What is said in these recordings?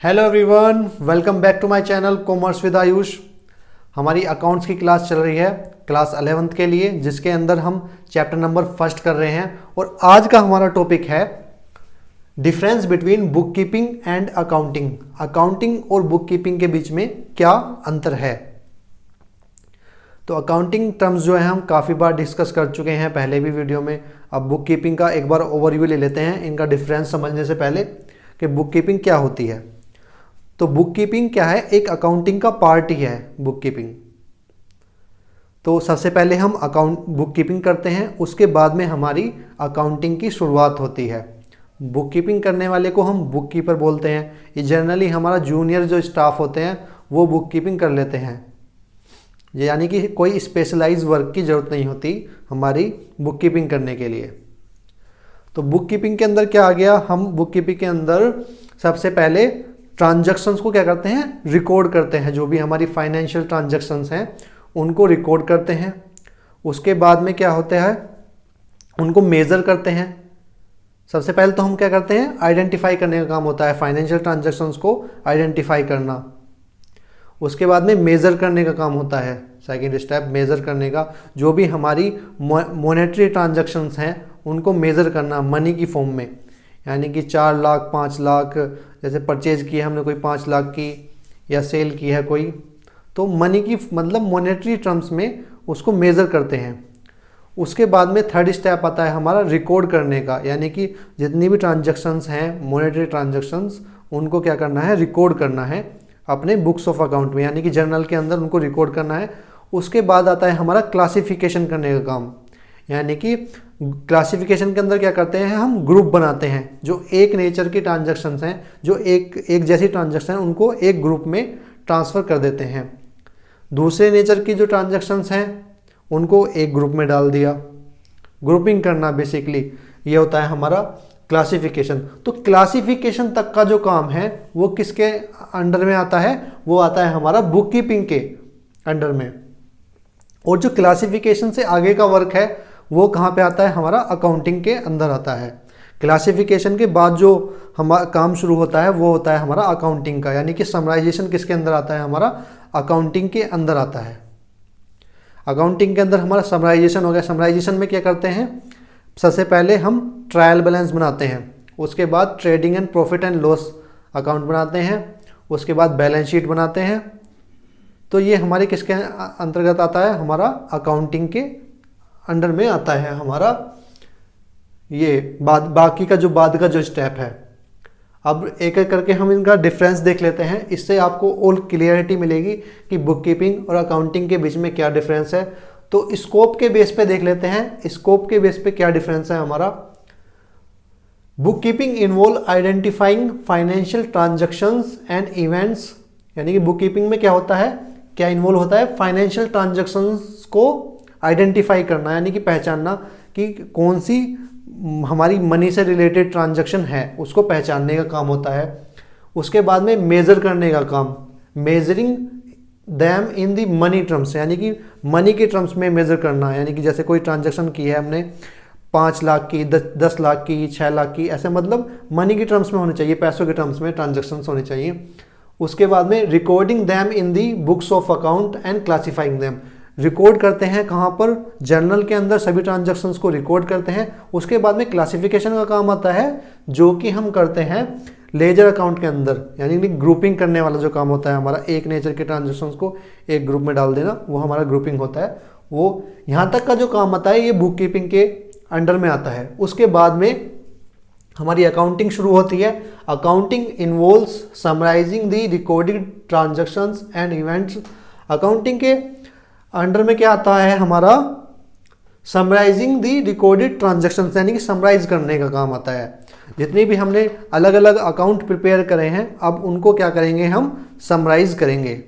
Hello everyone, welcome back to my channel commerce with Ayush. हमारी accounts की class चल रही है क्लास 11th के लिए, जिसके अंदर हम चैप्टर नंबर फर्स्ट कर रहे हैं। और आज का हमारा टॉपिक है difference between book keeping and accounting. Accounting और बुक कीपिंग के बीच में क्या अंतर है। तो अकाउंटिंग टर्म्स जो है हम काफ़ी बार डिस्कस कर चुके हैं पहले भी वीडियो में। अब बुक कीपिंग का एक बार ओवरव्यू ले लेते हैं इनका डिफरेंस समझने से पहले कि बुक कीपिंग क्या होती है। तो बुक कीपिंग क्या है, एक अकाउंटिंग का पार्ट ही है बुक कीपिंग। तो सबसे पहले हम बुक कीपिंग करते हैं, उसके बाद में हमारी अकाउंटिंग की शुरुआत होती है। बुक कीपिंग करने वाले को हम बुक कीपर बोलते हैं। ये जनरली हमारा जूनियर जो स्टाफ होते हैं वो बुक कीपिंग कर लेते हैं, यानी कि कोई स्पेशलाइज वर्क की ज़रूरत नहीं होती हमारी बुक कीपिंग करने के लिए। तो बुक कीपिंग के अंदर क्या आ गया, हम बुक कीपिंग के अंदर सबसे पहले ट्रांजैक्शंस को क्या करते हैं, रिकॉर्ड करते हैं। जो भी हमारी फाइनेंशियल ट्रांजैक्शंस हैं उनको रिकॉर्ड करते हैं। उसके बाद में क्या होता है, उनको मेज़र करते हैं। सबसे पहले तो हम क्या करते हैं, आइडेंटिफाई करने का काम होता है, फाइनेंशियल ट्रांजैक्शंस को आइडेंटिफाई करना। उसके बाद में मेज़र करने का काम होता है, सेकेंड स्टेप मेज़र करने का। जो भी हमारी मॉनेटरी ट्रांजैक्शंस हैं उनको मेज़र करना मनी की फॉर्म में, यानी कि 4 लाख 5 लाख, जैसे परचेज की है हमने कोई 5 लाख की, या सेल की है कोई, तो मनी की मतलब मॉनेटरी टर्म्स में उसको मेज़र करते हैं। उसके बाद में थर्ड स्टेप आता है हमारा रिकॉर्ड करने का, यानी कि जितनी भी ट्रांजैक्शंस हैं मॉनेटरी ट्रांजैक्शंस उनको क्या करना है, रिकॉर्ड करना है अपने बुक्स ऑफ अकाउंट में, यानी कि जर्नल के अंदर उनको रिकॉर्ड करना है। उसके बाद आता है हमारा क्लासिफिकेशन करने का काम, यानी कि क्लासिफिकेशन के अंदर क्या करते हैं, हम ग्रुप बनाते हैं। जो एक नेचर की ट्रांजैक्शंस हैं, जो एक जैसी ट्रांजैक्शन हैं, उनको एक ग्रुप में ट्रांसफ़र कर देते हैं। दूसरे नेचर की जो ट्रांजैक्शंस हैं उनको एक ग्रुप में डाल दिया। ग्रुपिंग करना बेसिकली ये होता है हमारा क्लासिफिकेशन। तो क्लासिफिकेशन तक का जो काम है वो किसके अंडर में आता है, वो आता है हमारा बुक कीपिंग के अंडर में। और जो क्लासिफिकेशन से आगे का वर्क है वो कहाँ पे आता है, हमारा अकाउंटिंग के अंदर आता है। क्लासिफिकेशन के बाद जो हमारा काम शुरू होता है वो होता है हमारा अकाउंटिंग का, यानी कि समराइजेशन किसके अंदर आता है, हमारा अकाउंटिंग के अंदर आता है। अकाउंटिंग के अंदर हमारा समराइजेशन हो गया। समराइजेशन में क्या करते हैं, सबसे पहले हम ट्रायल बैलेंस बनाते हैं, उसके बाद trading and profit and loss account बनाते हैं, उसके बाद बैलेंस शीट बनाते हैं। तो ये हमारे किसके अंतर्गत आता है, हमारा अकाउंटिंग के अंडर में आता है हमारा ये बाकी का जो स्टेप है। अब एक एक करके हम इनका डिफरेंस देख लेते हैं, इससे आपको और क्लियरिटी मिलेगी कि बुक कीपिंग और अकाउंटिंग के बीच में क्या डिफरेंस है। तो स्कोप के बेस पे देख लेते हैं, स्कोप के बेस पे क्या डिफरेंस है हमारा। Book keeping involve identifying financial transactions and events, यानी कि बुक कीपिंग में क्या होता है, क्या इन्वॉल्व होता है, फाइनेंशियल ट्रांजैक्शंस को आइडेंटिफाई करना, यानी कि पहचानना कि कौन सी हमारी मनी से रिलेटेड ट्रांजैक्शन है उसको पहचानने का काम होता है। उसके बाद में मेज़र करने का काम, measuring them in the money terms, यानी कि मनी के टर्म्स में मेज़र करना, यानी कि जैसे कोई ट्रांजैक्शन की है हमने 5 लाख की, 10 लाख की, 6 लाख की, ऐसे मतलब मनी के टर्म्स में होने चाहिए, पैसों के टर्म्स में ट्रांजैक्शंस होने चाहिए। उसके बाद में recording them in the books of account and classifying them, record करते हैं कहाँ पर, जर्नल के अंदर सभी ट्रांजैक्शंस को रिकॉर्ड करते हैं। उसके बाद में क्लासिफिकेशन का काम आता है जो कि हम करते हैं लेजर अकाउंट के अंदर, यानी कि ग्रुपिंग करने वाला जो काम होता है हमारा, एक नेचर के ट्रांजैक्शंस को एक ग्रुप में डाल देना, वो हमारा ग्रुपिंग होता है। वो यहाँ तक का जो काम आता है ये बुक कीपिंग के अंडर में आता है। उसके बाद में हमारी अकाउंटिंग शुरू होती है। Accounting involves summarising the recorded transactions and events. Accounting के अंडर में क्या आता है हमारा, समराइजिंग दी रिकॉर्डेड ट्रांजैक्शन, यानी कि समराइज करने का काम आता है। जितने भी हमने अलग अलग अकाउंट प्रिपेयर करे हैं अब उनको क्या करेंगे, हम समराइज करेंगे।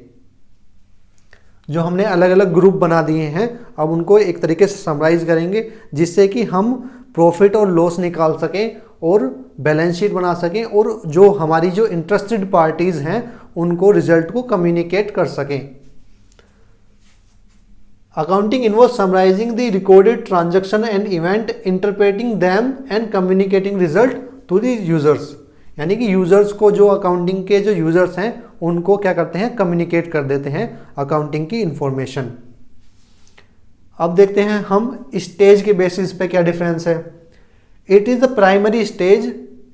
जो हमने अलग अलग ग्रुप बना दिए हैं अब उनको एक तरीके से समराइज करेंगे, जिससे कि हम प्रॉफिट और लॉस निकाल सकें और बैलेंस शीट बना सकें, और जो हमारी जो इंटरेस्टेड पार्टीज हैं उनको रिजल्ट को कम्युनिकेट कर सकें। Accounting involves summarizing the recorded transaction and event, interpreting them and communicating result to the users. यानी कि यूजर्स को, जो अकाउंटिंग के जो यूजर्स हैं उनको क्या करते हैं, कम्युनिकेट कर देते हैं अकाउंटिंग की इंफॉर्मेशन। अब देखते हैं हम स्टेज के बेसिस पे क्या डिफरेंस है। It is the primary stage,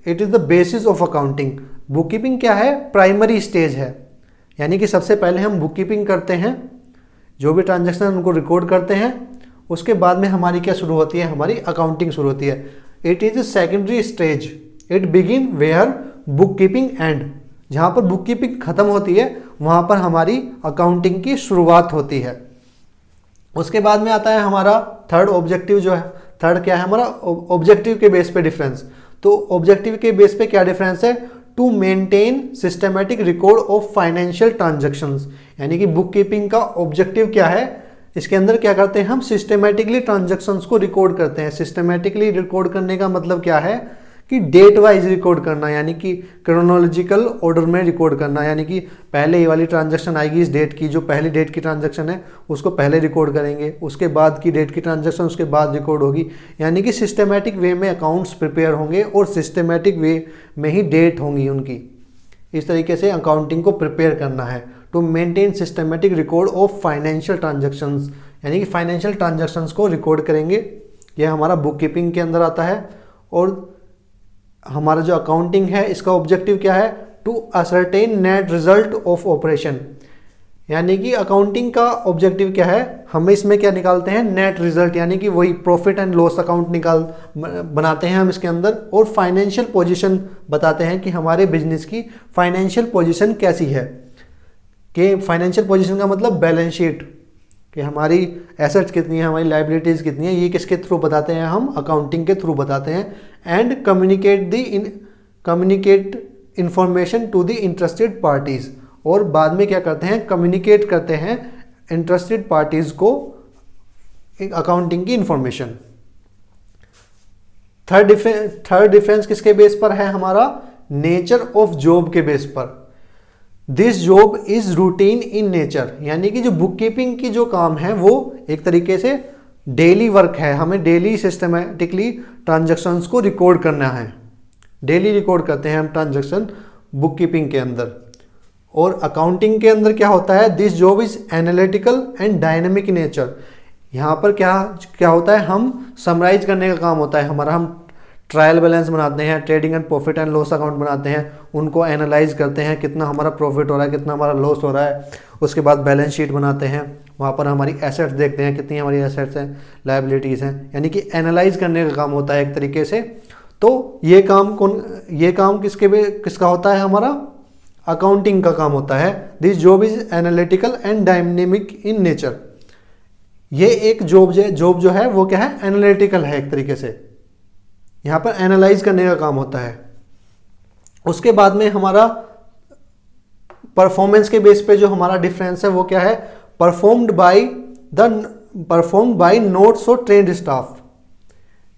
it is the basis of accounting. Book keeping क्या है, प्राइमरी स्टेज है, यानी कि सबसे पहले हम बुक कीपिंग करते हैं, जो भी ट्रांजैक्शन उनको रिकॉर्ड करते हैं, उसके बाद में हमारी क्या शुरू होती है, हमारी अकाउंटिंग शुरू होती है। It is secondary stage, it begin where book keeping end. जहाँ पर बुक कीपिंग खत्म होती है वहाँ पर हमारी अकाउंटिंग की शुरुआत होती है। उसके बाद में आता है हमारा थर्ड ऑब्जेक्टिव, जो है थर्ड क्या है हमारा, ऑब्जेक्टिव के बेस पे डिफरेंस। तो ऑब्जेक्टिव के बेस पे क्या डिफरेंस है, to maintain systematic record of financial transactions. यानी कि बुक कीपिंग का ऑब्जेक्टिव क्या है, इसके अंदर क्या करते हैं हम, सिस्टमैटिकली ट्रांजैक्शंस को रिकॉर्ड करते हैं। सिस्टमैटिकली रिकॉर्ड करने का मतलब क्या है कि डेट वाइज रिकॉर्ड करना, यानी कि क्रोनोलॉजिकल ऑर्डर में रिकॉर्ड करना। यानी कि पहले ये वाली ट्रांजैक्शन आएगी इस डेट की, जो पहली डेट की ट्रांजैक्शन है उसको पहले रिकॉर्ड करेंगे, उसके बाद की डेट की ट्रांजैक्शन उसके बाद रिकॉर्ड होगी। यानी कि सिस्टमैटिक वे में अकाउंट्स प्रिपेयर होंगे और सिस्टमैटिक वे में ही डेट होंगी उनकी। इस तरीके से अकाउंटिंग को प्रिपेयर करना है। To maintain systematic record of financial transactions, यानी कि फाइनेंशियल ट्रांजैक्शंस को रिकॉर्ड करेंगे, यह हमारा बुक कीपिंग के अंदर आता है। और हमारा जो अकाउंटिंग है इसका ऑब्जेक्टिव क्या है, to ascertain net result of operation. यानी कि अकाउंटिंग का ऑब्जेक्टिव क्या है, हम इसमें क्या निकालते हैं, नेट रिजल्ट, यानी कि वही प्रॉफिट एंड लॉस अकाउंट बनाते हैं हम इसके अंदर। और फाइनेंशियल पोजीशन बताते हैं कि हमारे बिजनेस की फाइनेंशियल पोजीशन कैसी है। कि फाइनेंशियल पोजीशन का मतलब बैलेंस शीट, कि हमारी एसेट्स कितनी है, हमारी लाइबिलिटीज़ कितनी है, ये किसके थ्रू बताते हैं हम, अकाउंटिंग के थ्रू बताते हैं। And communicate information to the interested parties. और बाद में क्या करते हैं, कम्युनिकेट करते हैं इंटरेस्टेड पार्टीज़ को अकाउंटिंग की इंफॉर्मेशन। थर्ड डिफरेंस किसके बेस पर है हमारा, नेचर ऑफ जॉब के बेस पर। This job is routine in nature, यानी कि जो बुक कीपिंग की जो काम है वो एक तरीके से डेली वर्क है। हमें डेली सिस्टमेटिकली ट्रांजैक्शंस को रिकॉर्ड करना है, डेली रिकॉर्ड करते हैं हम ट्रांजैक्शन बुक कीपिंग के अंदर। और अकाउंटिंग के अंदर क्या होता है, this job is analytical and dynamic nature. यहाँ पर क्या होता है, हम समराइज करने का काम होता है हमारा। हम ट्रायल बैलेंस बनाते हैं, trading and profit and loss account बनाते हैं, उनको एनालाइज करते हैं, कितना हमारा प्रॉफिट हो रहा है, कितना हमारा लॉस हो रहा है। उसके बाद बैलेंस शीट बनाते हैं, वहाँ पर हमारी एसेट्स देखते हैं, कितनी हमारी एसेट्स हैं, लायबिलिटीज़ हैं, यानी कि एनालाइज करने का काम होता है एक तरीके से। तो ये काम किसका होता है, हमारा अकाउंटिंग का काम होता है। This job is analytical and dynamic in nature. ये एक जॉब जो है वो क्या है, एनालिटिकल है एक तरीके से, यहाँ पर एनालाइज करने का काम होता है। उसके बाद में हमारा परफॉर्मेंस के बेस पे जो हमारा डिफरेंस है वो क्या है, परफॉर्म्ड बाय नोट्स और ट्रेंड स्टाफ।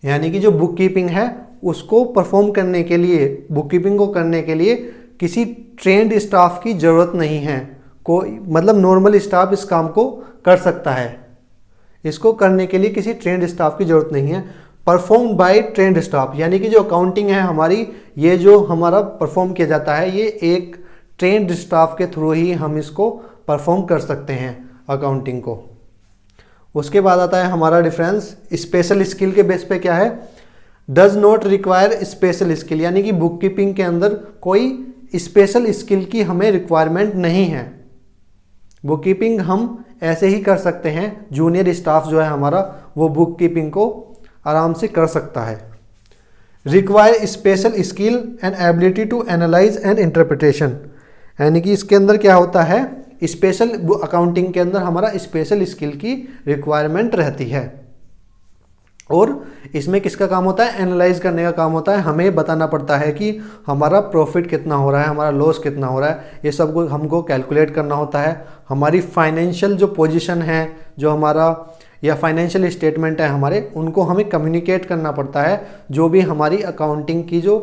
यानी कि जो बुक कीपिंग है उसको परफॉर्म करने के लिए, बुक कीपिंग को करने के लिए किसी ट्रेंड स्टाफ की ज़रूरत नहीं है। कोई मतलब नॉर्मल स्टाफ इस काम को कर सकता है, इसको करने के लिए किसी ट्रेंड स्टाफ की ज़रूरत नहीं है। परफॉर्म बाय ट्रेंड स्टाफ, यानी कि जो अकाउंटिंग है हमारी, ये जो हमारा परफॉर्म किया जाता है ये एक ट्रेंड स्टाफ के थ्रू ही हम इसको परफॉर्म कर सकते हैं अकाउंटिंग को। उसके बाद आता है हमारा डिफरेंस स्पेशल स्किल के बेस पे क्या है, does not require special skill. यानी कि बुक कीपिंग के अंदर कोई स्पेशल स्किल की हमें रिक्वायरमेंट नहीं है। बुक कीपिंग हम ऐसे ही कर सकते हैं, जूनियर स्टाफ जो है हमारा वो बुक कीपिंग को आराम से कर सकता है। Require special skill and ability to analyse and interpretation. यानी कि इसके अंदर क्या होता है, स्पेशल अकाउंटिंग के अंदर हमारा स्पेशल स्किल की रिक्वायरमेंट रहती है। और इसमें किसका काम होता है, एनालाइज करने का काम होता है। हमें बताना पड़ता है कि हमारा प्रॉफिट कितना हो रहा है, हमारा लॉस कितना हो रहा है, ये सब को हमको कैलकुलेट करना होता है। हमारी फाइनेंशियल जो पोजीशन है, जो हमारा या फाइनेंशियल स्टेटमेंट है हमारे, उनको हमें कम्युनिकेट करना पड़ता है। जो भी हमारी अकाउंटिंग की जो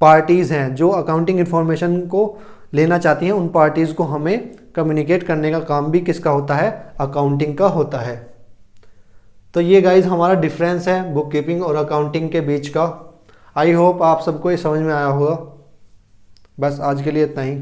पार्टीज़ हैं, जो अकाउंटिंग इन्फॉर्मेशन को लेना चाहती हैं, उन पार्टीज़ को हमें कम्युनिकेट करने का काम भी किसका होता है, अकाउंटिंग का होता है। तो ये गाइज हमारा डिफरेंस है बुक कीपिंग और अकाउंटिंग के बीच का। आई होप आप सबको ये समझ में आया होगा। बस आज के लिए इतना ही।